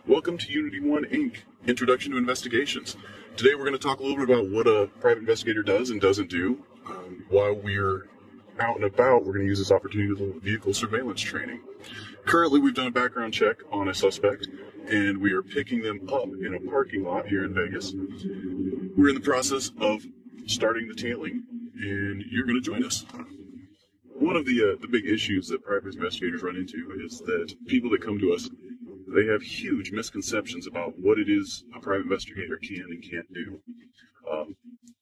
Welcome to Unity 1 Inc. Introduction to Investigations. Today we're going to talk a little bit about what a private investigator does and doesn't do. While we're out and about, we're going to use this opportunity to do vehicle surveillance training. Currently, we've done a background check on a suspect, and we are picking them up in a parking lot here in Vegas. We're in the process of starting the tailing, and you're going to join us. One of the big issues that private investigators run into is that people that come to us, they have huge misconceptions about what it is a private investigator can and can't do.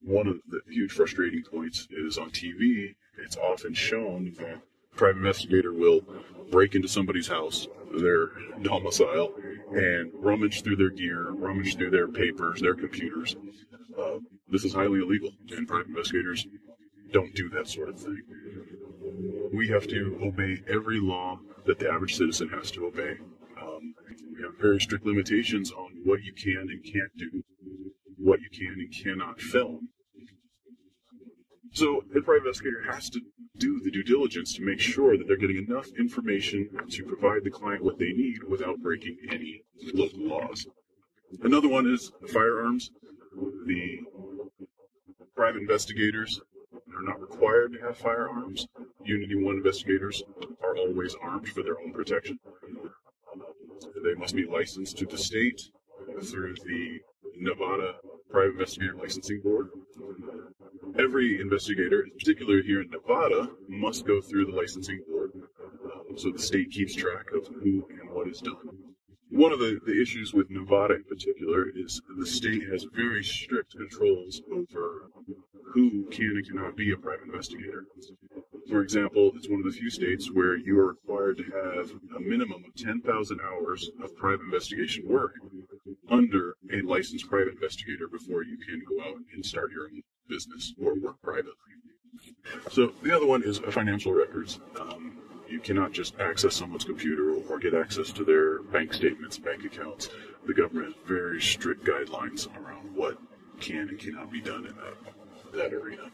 One of the huge frustrating points is on TV, it's often shown that a private investigator will break into somebody's house, their domicile, and rummage through their gear, rummage through their papers, their computers. This is highly illegal, and private investigators don't do that sort of thing. We have to obey every law that the average citizen has to obey. We have very strict limitations on what you can and can't do, what you can and cannot film. So a private investigator has to do the due diligence to make sure that they're getting enough information to provide the client what they need without breaking any local laws. Another one is firearms. The private investigators are not required to have firearms. Unity 1 investigators are always armed for their own protection. They must be licensed to the state through the Nevada Private Investigator Licensing Board. Every investigator, particularly here in Nevada, must go through the licensing board, so the state keeps track of who and what is done. One of the issues with Nevada in particular is the state has very strict controls over who can and cannot be a private investigator. For example, it's one of the few states where you are required to have a minimum of 10,000 hours of private investigation work under a licensed private investigator before you can go out and start your own business or work privately. So the other one is financial records. You cannot just access someone's computer or get access to their bank statements, bank accounts. The government has very strict guidelines around what can and cannot be done in that arena.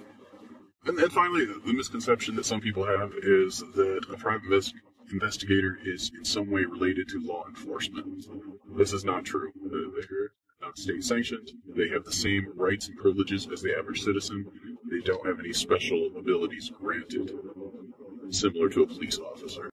And then finally, the misconception that some people have is that a private investigator is in some way related to law enforcement. This is not true. They're not state sanctioned. They have the same rights and privileges as the average citizen. They don't have any special abilities granted, similar to a police officer.